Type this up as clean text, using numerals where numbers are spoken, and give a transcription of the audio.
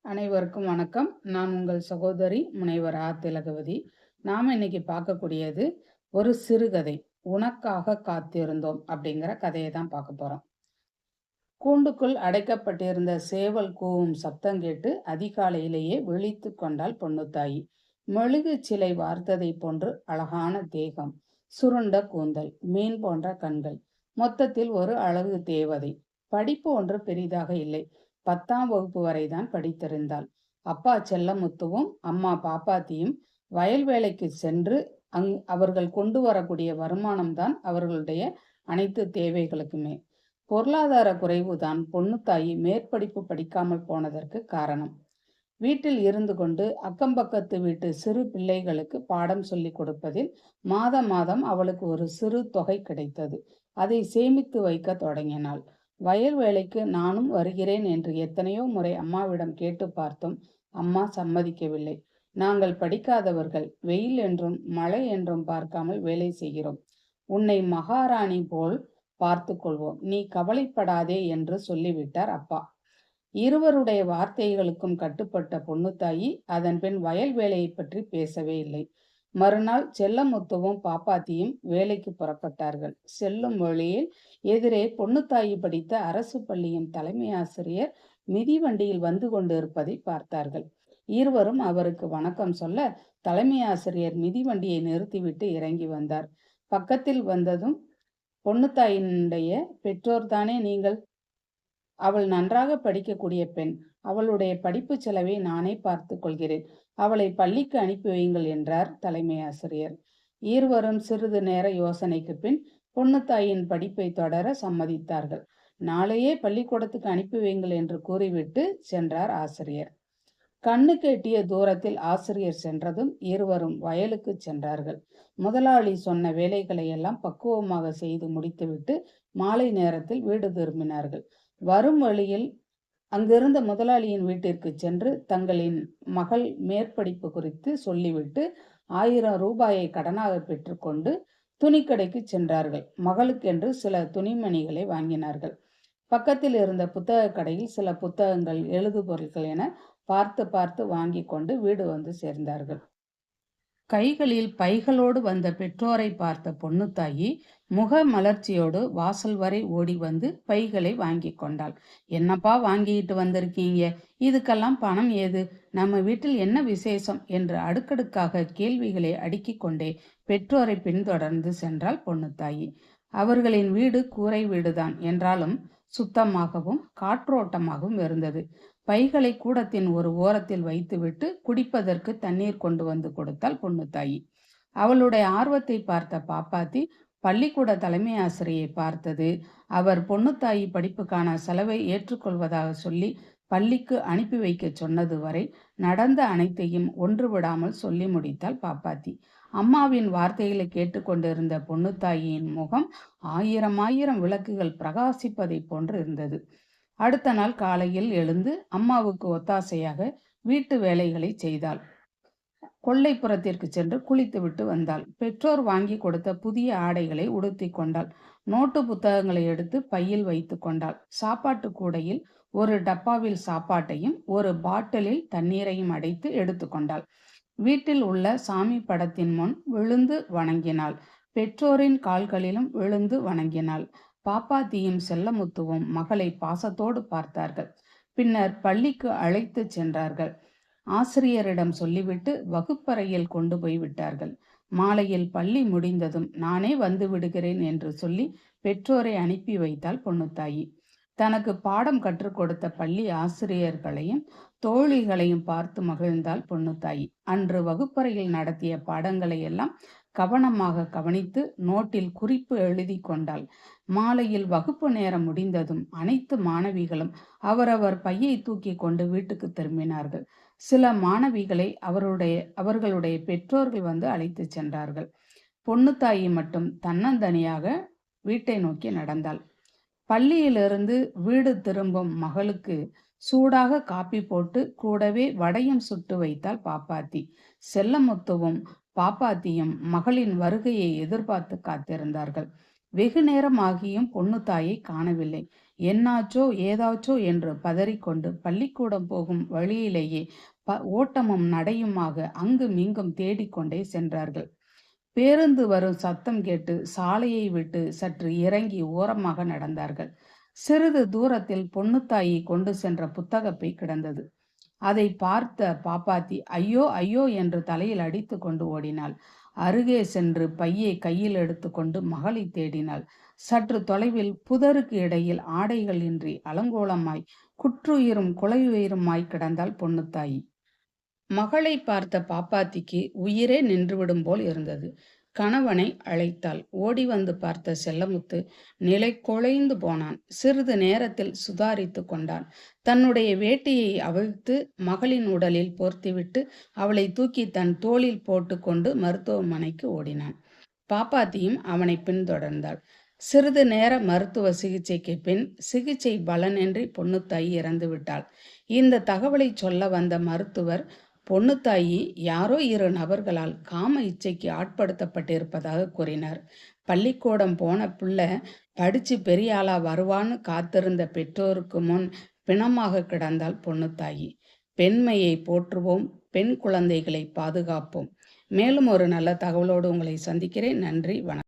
அனைவருக்கும் வணக்கம். நான் உங்கள் சகோதரி முனைவர் திலகவதி. நாம இன்னைக்கு பார்க்கக்கூடியது ஒரு சிறுகதை. உனக்காக காத்திருந்தோம் அப்படிங்கிற கதையை தான் பார்க்க போறோம். கூண்டுக்குள் அடைக்கப்பட்டிருந்த சேவல் கூவும் சத்தம் கேட்டு அதிகாலையிலேயே விழித்து கொண்டாள் பொன்னுத்தாயி. மெழுகு சிலை வார்த்ததை போன்று அழகான தேகம், சுருண்ட கூந்தல், மீன் போன்ற கண்கள், மொத்தத்தில் ஒரு அழகு தேவதை. படிப்பு ஒன்று பெரிதாக இல்லை. 10ஆம் வகுப்பு வரைதான் படித்திருந்தாள். அப்பா செல்லமுத்துவும் அம்மா பாப்பாத்தியும் வயல் வேலைக்கு சென்று அவர்கள் கொண்டு வரக்கூடிய வருமானம்தான் அவர்களுடைய அனைத்து தேவைகளுக்குமே. பொருளாதார குறைவுதான் பொன்னுத்தாயி மேற்படிப்பு படிக்காமல் போனதற்கு காரணம். வீட்டில் இருந்து கொண்டு அக்கம்பக்கத்து வீட்டு சிறு பிள்ளைகளுக்கு பாடம் சொல்லிக் கொடுப்பதில் மாதம் மாதம் அவளுக்கு ஒரு சிறு தொகை கிடைத்தது. அதை சேமித்து வைக்க தொடங்கினாள். வயல் வேலைக்கு நானும் வருகிறேன் என்று எத்தனையோ முறை அம்மாவிடம் கேட்டு பார்த்தோம். அம்மா சம்மதிக்கவில்லை. நாங்கள் படிக்காதவர்கள், வெயில் என்றும் மழை என்றும் பார்க்காமல் வேலை செய்கிறோம். உன்னை மகாராணி போல் பார்த்து கொள்வோம், நீ கவலைப்படாதே என்று சொல்லிவிட்டார் அப்பா. இருவருடைய வார்த்தைகளுக்கும் கட்டுப்பட்ட பொன்னுத்தாயி அதன் பின் வயல் வேலையை பற்றி பேசவே இல்லை. மறுநாள் செல்லமுத்துவும் பாப்பாத்தியும் வேலைக்கு புறப்பட்டார்கள். செல்லும் வழியில் எதிரே பொன்னுத்தாயி படித்த அரசு பள்ளியின் தலைமை ஆசிரியர் மிதிவண்டியில் வந்து கொண்டிருப்பதை பார்த்தார்கள். இருவரும் அவருக்கு வணக்கம் சொல்ல தலைமை ஆசிரியர் மிதிவண்டியை நிறுத்திவிட்டு இறங்கி வந்தார். பக்கத்தில் வந்ததும், பொன்னுத்தாயினுடைய பெற்றோர்தானே நீங்கள்? அவள் நன்றாக படிக்கக்கூடிய பெண். அவளுடைய படிப்பு செலவை நானே பார்த்து கொள்கிறேன். அவளை பள்ளிக்கு அனுப்பி வையுங்கள் என்றார் தலைமை ஆசிரியர். இருவரும் சிறிது நேர யோசனைக்கு பின் பொன்னுத்தாயின் படிப்பை தொடர சம்மதித்தார்கள். நாளையே பள்ளிக்கூடத்துக்கு அனுப்பி வையுங்கள் என்று கூறிவிட்டு சென்றார் ஆசிரியர். கண்ணுக்கு எட்டிய தூரத்தில் ஆசிரியர் சென்றதும் இருவரும் வயலுக்கு சென்றார்கள். முதலாளி சொன்ன வேலைகளை எல்லாம் பக்குவமாக செய்து முடித்துவிட்டு மாலை நேரத்தில் வீடு திரும்பினார்கள். வரும் வழியில் அங்கிருந்த முதலாளியின் வீட்டிற்கு சென்று தங்களின் மகள் மேற்படிப்பு குறித்து சொல்லிவிட்டு 1000 ரூபாயை கடனாக பெற்றுக்கொண்டு துணிக்கடைக்கு சென்றார்கள். மகளுக்கென்று சில துணிமணிகளை வாங்கினார்கள். பக்கத்தில் இருந்த புத்தக கடையில் சில புத்தகங்கள், எழுதுபொருட்கள் என பார்த்து பார்த்து வாங்கி கொண்டு வீடு வந்து சேர்ந்தார்கள். கைகளில் பைகளோடு வந்த பெற்றோரை பார்த்த பொன்னுத்தாயி முக மலர்ச்சியோடு வாசல் வரை ஓடி வந்து பைகளை வாங்கி கொண்டாள். என்னப்பா வாங்கிட்டு வந்திருக்கீங்க? இதுக்கெல்லாம் பணம் ஏது? நம்ம வீட்டில் என்ன விசேஷம் என்று அடுக்கடுக்காக கேள்விகளை அடுக்கிக் கொண்டே பெற்றோரை பின்தொடர்ந்து சென்றாள் பொன்னுத்தாயி. அவர்களின் வீடு கூரை வீடுதான் என்றாலும் சுத்தமாகவும் காற்றோட்டமாகவும் இருந்தது. பைகளை கூடத்தின் ஒரு ஓரத்தில் வைத்துவிட்டு குடிப்பதற்கு தண்ணீர் கொண்டு வந்து கொடுத்தாள் பொன்னுத்தாயி. அவளுடைய ஆர்வத்தை பார்த்த பாப்பாத்தி பள்ளிக்கூட தலைமை ஆசிரியை பார்த்தது. அவர் பொன்னுத்தாயி படிப்புக்கான செலவை ஏற்றுக்கொள்வதாக சொல்லி பள்ளிக்கு அனுப்பி வைக்க சொன்னது வரை நடந்த அனைத்தையும் ஒன்று விடாமல் சொல்லி முடித்தாள் பாப்பாத்தி. அம்மாவின் வார்த்தைகளை கேட்டுக்கொண்டிருந்த பொன்னுத்தாயின் முகம் 1000 விளக்குகள் பிரகாசிப்பதை போன்று இருந்தது. அடுத்த நாள் காலையில் எழுந்து அம்மாவுக்கு ஒத்தாசையாக வீட்டு வேலைகளை செய்தாள். கொல்லைப்புறத்திற்கு சென்று குளித்துவிட்டு வந்தாள். பெற்றோர் வாங்கி கொடுத்த புதிய ஆடைகளை உடுத்தி கொண்டாள். நோட்டு புத்தகங்களை எடுத்து பையில் வைத்து கொண்டாள். சாப்பாட்டு கூடையில் ஒரு டப்பாவில் சாப்பாட்டையும் ஒரு பாட்டிலில் தண்ணீரையும் அடைத்து எடுத்துக்கொண்டாள். வீட்டில் உள்ள சாமி படத்தின் முன் விழுந்து வணங்கினாள். பெற்றோரின் கால்களிலும் விழுந்து வணங்கினாள். பாப்பாத்தியும் செல்லமுத்துவும் மகளை பாசத்தோடு பார்த்தார்கள். பின்னர் பள்ளிக்கு அழைத்து சென்றார்கள். ஆசிரியரிடம் சொல்லிவிட்டு வகுப்பறையில் கொண்டு போய் விட்டார்கள். மாலையில் பள்ளி முடிந்ததும் நானே வந்து விடுகிறேன் என்று சொல்லி பெற்றோரை அனுப்பி வைத்தாள் பொன்னுத்தாயி. தனக்கு பாடம் கற்றுக் கொடுத்த பள்ளி ஆசிரியர்களையும் தோழிகளையும் பார்த்து மகிழ்ந்தாள் பொன்னுத்தாயி. அன்று வகுப்பறையில் நடத்திய பாடங்களை எல்லாம் கவனமாக கவனித்து நோட்டில் குறிப்பு எழுதி கொண்டாள். மாலையில் வகுப்பு நேரம் முடிந்ததும் அனைத்து மாணவிகளும் அவரவர் பையை தூக்கி கொண்டு வீட்டுக்கு திரும்பினார்கள். சில மாணவிகளை அவர்களுடைய பெற்றோர்கள் வந்து அழைத்து சென்றார்கள். பொன்னுத்தாயி மட்டும் தன்னந்தனியாக வீட்டை நோக்கி நடந்தாள். பள்ளியிலிருந்து வீடு திரும்பும் மகளுக்கு சூடாக காப்பி போட்டு கூடவே வடையும் சுட்டு வைத்தாள் பாப்பாத்தி. செல்லமுத்துவும் பாப்பாத்தியும் மகளின் வருகையை எதிர்பார்த்து காத்திருந்தார்கள். வெகு நேரம் ஆகியும் பொன்னுத்தாயை காணவில்லை. என்னாச்சோ ஏதாச்சோ என்று பதறிக்கொண்டு பள்ளிக்கூடம் போகும் வழியிலேயே ஓட்டமும் நடையுமாக அங்கும் இங்கும் தேடிக்கொண்டே சென்றார்கள். பேருந்து வரும் சத்தம் கேட்டு சாலையை விட்டு சற்று இறங்கி ஓரமாக நடந்தார்கள். சிறிது தூரத்தில் பொன்னுத்தாயி கொண்டு சென்ற புத்தகப்பை கிடந்தது. அதை பார்த்த பாப்பாத்தி ஐயோ ஐயோ என்று தலையில் அடித்து கொண்டு ஓடினாள். அருகே சென்று பையை கையில் எடுத்துக்கொண்டு மகளை தேடினாள். சற்று தொலைவில் புதருக்கு இடையில் ஆடைகள் இன்றி அலங்கோலமாய் குற்றுயிரும் குலையுயிருமாய் கிடந்தாள் பொன்னுத்தாயி. மகளை பார்த்த பாப்பாத்திக்கு உயிரே நின்றுவிடும் போல் இருந்தது. கணவனை அழைத்தாள். ஓடி வந்து பார்த்த செல்லமுத்து நிலை குலைந்து போனான். சிறிது நேரத்தில் சுதாரித்து கொண்டான். தன்னுடைய வேட்டியை அவிழ்த்து மகளின் உடலில் போர்த்திவிட்டு அவளை தூக்கி தன் தோளில் போட்டு கொண்டு மருத்துவமனைக்கு ஓடினான். பாப்பாத்தியும் அவனை பின்தொடர்ந்தாள். சிறிது நேர மருத்துவ சிகிச்சைக்கு பின் சிகிச்சை பலனின்றி பொன்னுத்தாயி இறந்து விட்டாள். இந்த தகவலை சொல்ல வந்த மருத்துவர் பொன்னுத்தாயி யாரோ 2 நபர்களால் காம இச்சைக்கு ஆட்படுத்தப்பட்டிருப்பதாக கூறினார். பள்ளிக்கூடம் போன பிள்ளை படிச்சு பெரிய ஆளா வருவான்னு காத்திருந்த பெற்றோருக்கு முன் பிணமாக கிடந்தாள் பொன்னுத்தாயி. பெண்மையை போற்றுவோம், பெண் குழந்தைகளை பாதுகாப்போம். மேலும் ஒரு நல்ல தகவலோடு உங்களை சந்திக்கிறேன். நன்றி, வணக்கம்.